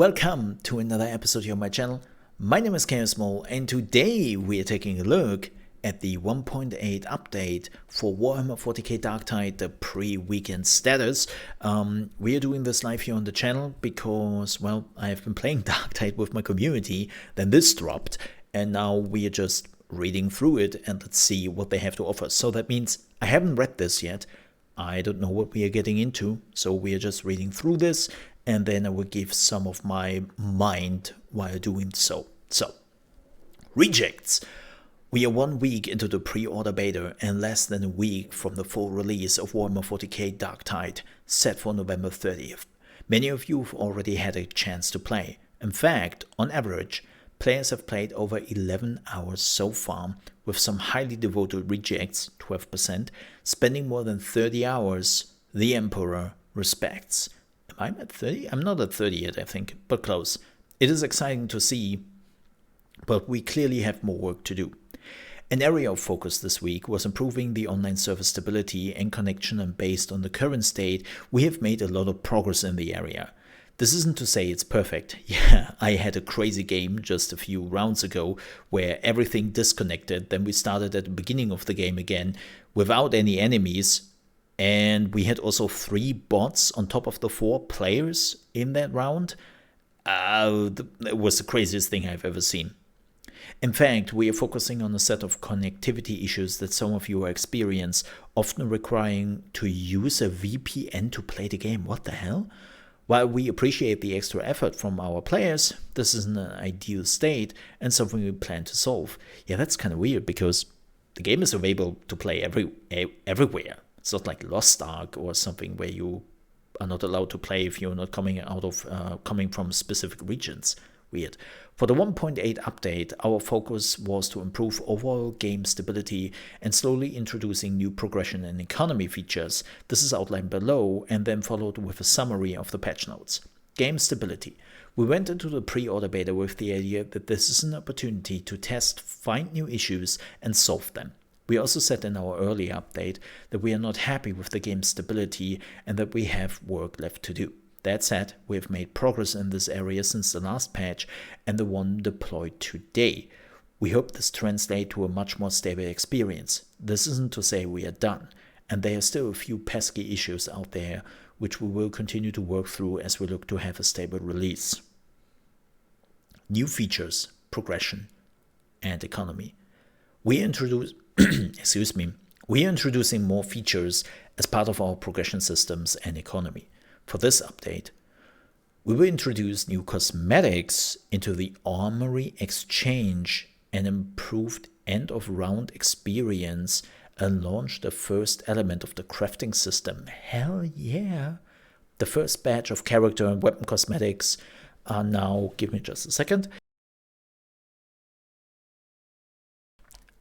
welcome to another episode here on my channel. My name is ChaosMole, and today we are taking a look at the 1.8 update for Warhammer 40k Darktide, the pre-weekend status. We are doing this live here on the channel because, well, I have been playing Darktide with my community, then this dropped, and now we are just reading through it and let's see what they have to offer. So that means I haven't read this yet. I don't know what we are getting into, so we are just reading through this, and then I will give some of my mind while doing so. So, rejects. We are 1 week into the pre-order beta and less than a week from the full release of Warhammer 40k Darktide, set for November 30th. Many of you have already had a chance to play. In fact, on average, players have played over 11 hours so far, with some highly devoted rejects, 12%, spending more than 30 hours. The Emperor respects. Am I at 30? I'm not at 30 yet, I think, but close. It is exciting to see, but we clearly have more work to do. An area of focus this week was improving the online server stability and connection, and based on the current state, we have made a lot of progress in the area. This isn't to say it's perfect. Yeah, I had a crazy game just a few rounds ago where everything disconnected, then we started at the beginning of the game again without any enemies, and we had also 3 bots on top of the 4 players in that round. It was the craziest thing I've ever seen. In fact, we are focusing on a set of connectivity issues that some of you experience, often requiring to use a VPN to play the game. What the hell? While we appreciate the extra effort from our players, this isn't an ideal state and something we plan to solve. Yeah, that's kind of weird because the game is available to play everywhere. It's not like Lost Ark or something where you are not allowed to play if you're not coming from specific regions. Weird. For the 1.8 update, our focus was to improve overall game stability and slowly introducing new progression and economy features. This is outlined below and then followed with a summary of the patch notes. Game stability. We went into the pre-order beta with the idea that this is an opportunity to test, find new issues, and solve them. We also said in our early update that we are not happy with the game stability and that we have work left to do. That said, we have made progress in this area since the last patch and the one deployed today. We hope this translates to a much more stable experience. This isn't to say we are done, and there are still a few pesky issues out there which we will continue to work through as we look to have a stable release. New features, progression, and economy. We are introducing more features as part of our progression systems and economy. For this update, we will introduce new cosmetics into the Armory Exchange, an improved end-of-round experience, and launch the first element of the crafting system. Hell yeah! The first batch of character and weapon cosmetics are now, give me just a second,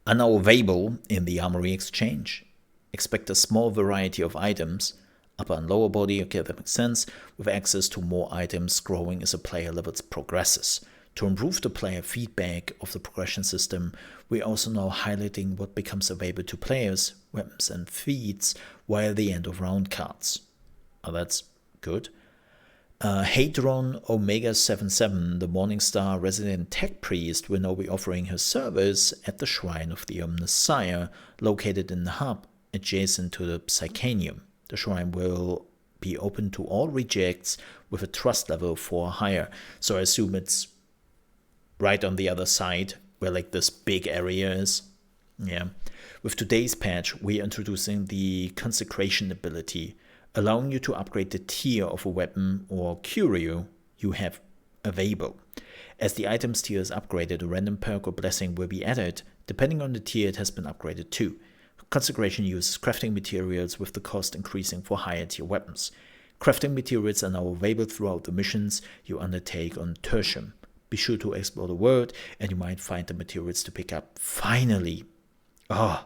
are now available in the Armory Exchange. Expect a small variety of items, upper and lower body, okay, that makes sense, with access to more items growing as a player level progresses. To improve the player feedback of the progression system, we're also now highlighting what becomes available to players, weapons and feats, via the end of round cards. Oh, that's good. Hadron Omega 77, the Morningstar resident tech priest, will now be offering her service at the Shrine of the Omnissiah, located in the hub adjacent to the Psychanium. The shrine will be open to all rejects with a trust level 4 or higher. So I assume it's right on the other side where like this big area is. Yeah. With today's patch, we are introducing the consecration ability, allowing you to upgrade the tier of a weapon or curio you have available. As the item's tier is upgraded, a random perk or blessing will be added. Depending on the tier, it has been upgraded too. Consecration uses crafting materials, with the cost increasing for higher tier weapons. Crafting materials are now available throughout the missions you undertake on Tertium. Be sure to explore the world and you might find the materials to pick up. Finally! I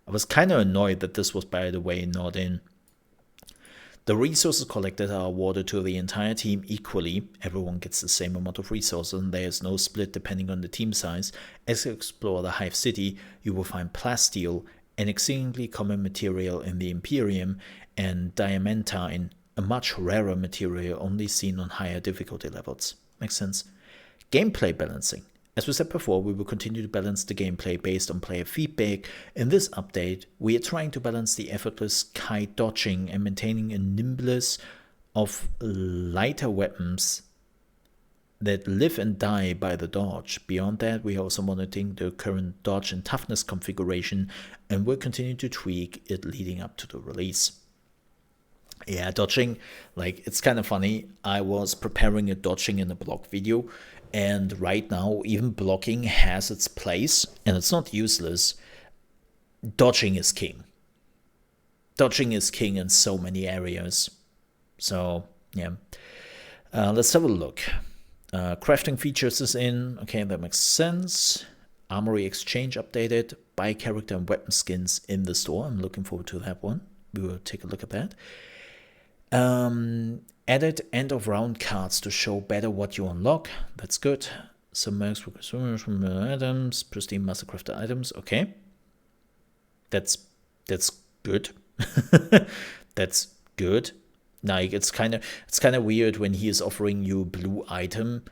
was kind of annoyed that this was, by the way, not in. The resources collected are awarded to the entire team equally. Everyone gets the same amount of resources and there is no split depending on the team size. As you explore the Hive City, you will find plasteel, an exceedingly common material in the Imperium, and diamantine, a much rarer material only seen on higher difficulty levels. Makes sense. Gameplay balancing. As we said before, we will continue to balance the gameplay based on player feedback. In this update, we are trying to balance the effortless kite dodging and maintaining a nimbleness of lighter weapons that live and die by the dodge. Beyond that, we are also monitoring the current dodge and toughness configuration, and we'll continue to tweak it leading up to the release. Yeah, dodging, like, it's kind of funny. I was preparing a dodging in a block video, and right now even blocking has its place, and it's not useless. Dodging is king. Dodging is king in so many areas. So, yeah. Let's have a look. Crafting features is in. Okay, that makes sense. Armory exchange updated. Buy character and weapon skins in the store. I'm looking forward to that one. We will take a look at that. Added end of round cards to show better what you unlock. That's good. Some marks for consumers from items, pristine mastercrafted items. Okay. That's good. That's good. Like, it's kind of weird when he is offering you a blue item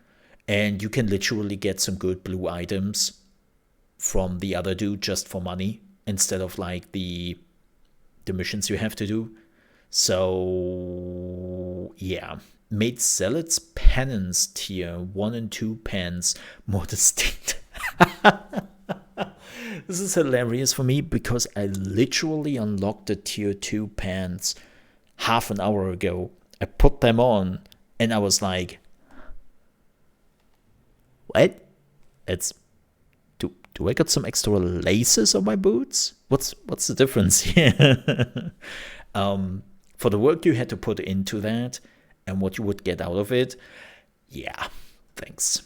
and you can literally get some good blue items from the other dude just for money instead of like the missions you have to do. So yeah, made Zealot's penance tier 1 and 2 pants more distinct. This is hilarious for me because I literally unlocked the tier 2 pants half an hour ago. I put them on and I was like, what? Do I got some extra laces on my boots? What's the difference here? For the work you had to put into that and what you would get out of it, yeah, thanks.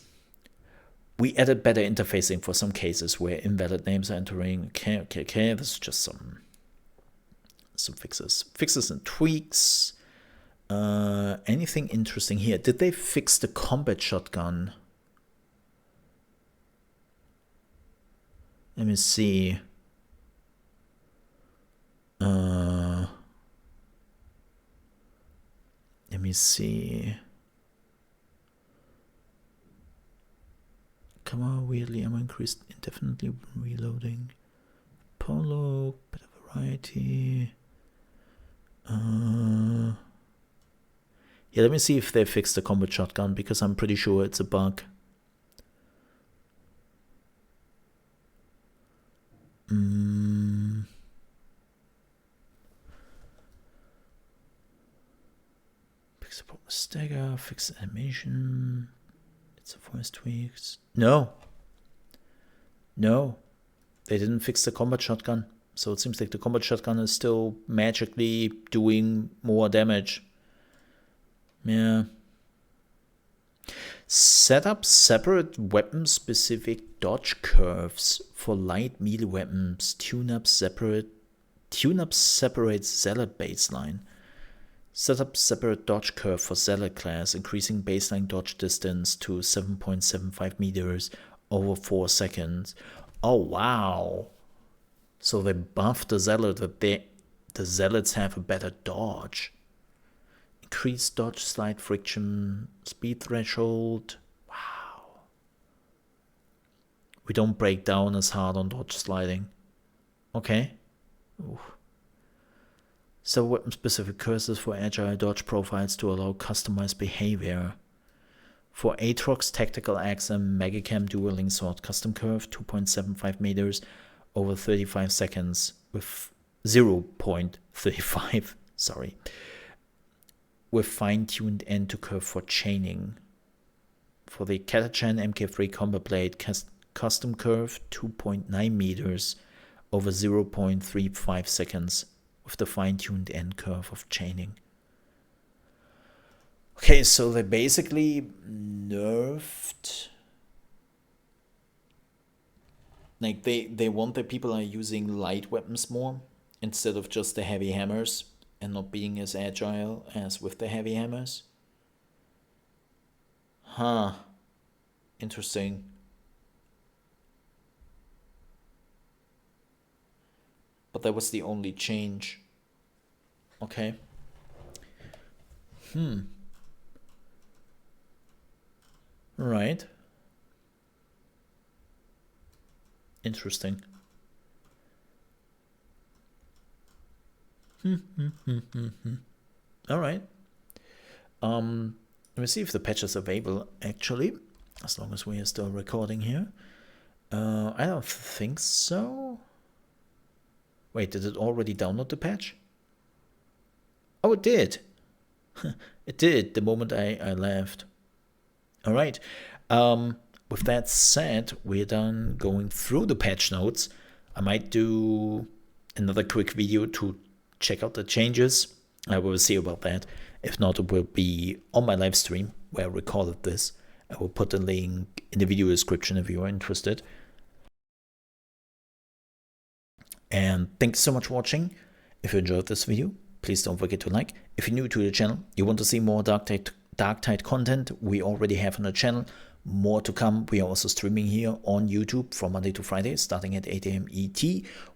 We added better interfacing for some cases where invalid names are entering. Okay. This is just some fixes and tweaks. Anything interesting here? Did they fix the combat shotgun? Let me see. Let me see. Come on, weirdly ammo increased indefinitely when reloading. Polo, bit of variety. Yeah, let me see if they fixed the combat shotgun because I'm pretty sure it's a bug. Fix the stagger, fix the animation. It's a voice tweaks. No, they didn't fix the combat shotgun. So it seems like the combat shotgun is still magically doing more damage. Yeah. Set up separate weapon-specific dodge curves for light melee weapons. Tune up separate Zealot baseline. Set up separate dodge curve for Zealot class, increasing baseline dodge distance to 7.75 meters over 4 seconds. Oh wow! So they buffed the Zealot that the Zealots have a better dodge. Increased dodge slide friction, speed threshold. Wow. We don't break down as hard on dodge sliding. Okay. Ooh. So weapon specific curses for agile dodge profiles to allow customized behavior. For Aatrox Tactical Axe and Magicam Dueling Sword custom curve 2.75 meters over 35 seconds with 0.35, sorry. With fine-tuned end to curve for chaining. For the Katachan MK3 Combat Blade custom curve 2.9 meters over 0.35 seconds with the fine-tuned end curve of chaining. Okay, so they basically nerfed. Like they want that people are using light weapons more instead of just the heavy hammers and not being as agile as with the heavy hammers. Huh. Interesting. But that was the only change. Okay. Right. Interesting. All right. Let me see if the patch is available actually, as long as we are still recording here. I don't think so. Wait, did it already download the patch? Oh, it did. It did the moment I left. All right. With that said, we're done going through the patch notes. I might do another quick video to check out the changes. I will see about that. If not, it will be on my live stream where I recorded this. I will put the link in the video description if you are interested. And thanks so much for watching. If you enjoyed this video, please don't forget to like. If you're new to the channel, you want to see more Darktide content we already have on the channel, more to come. We are also streaming here on YouTube from Monday to Friday, starting at 8 AM ET,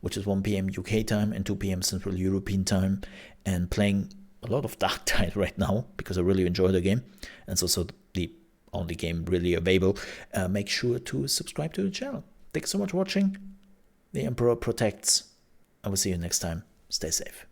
which is 1 PM UK time and 2 PM Central European time, and playing a lot of Darktide right now because I really enjoy the game, and it's also the only game really available. Make sure to subscribe to the channel. Thanks so much for watching. The Emperor protects. I will see you next time. Stay safe.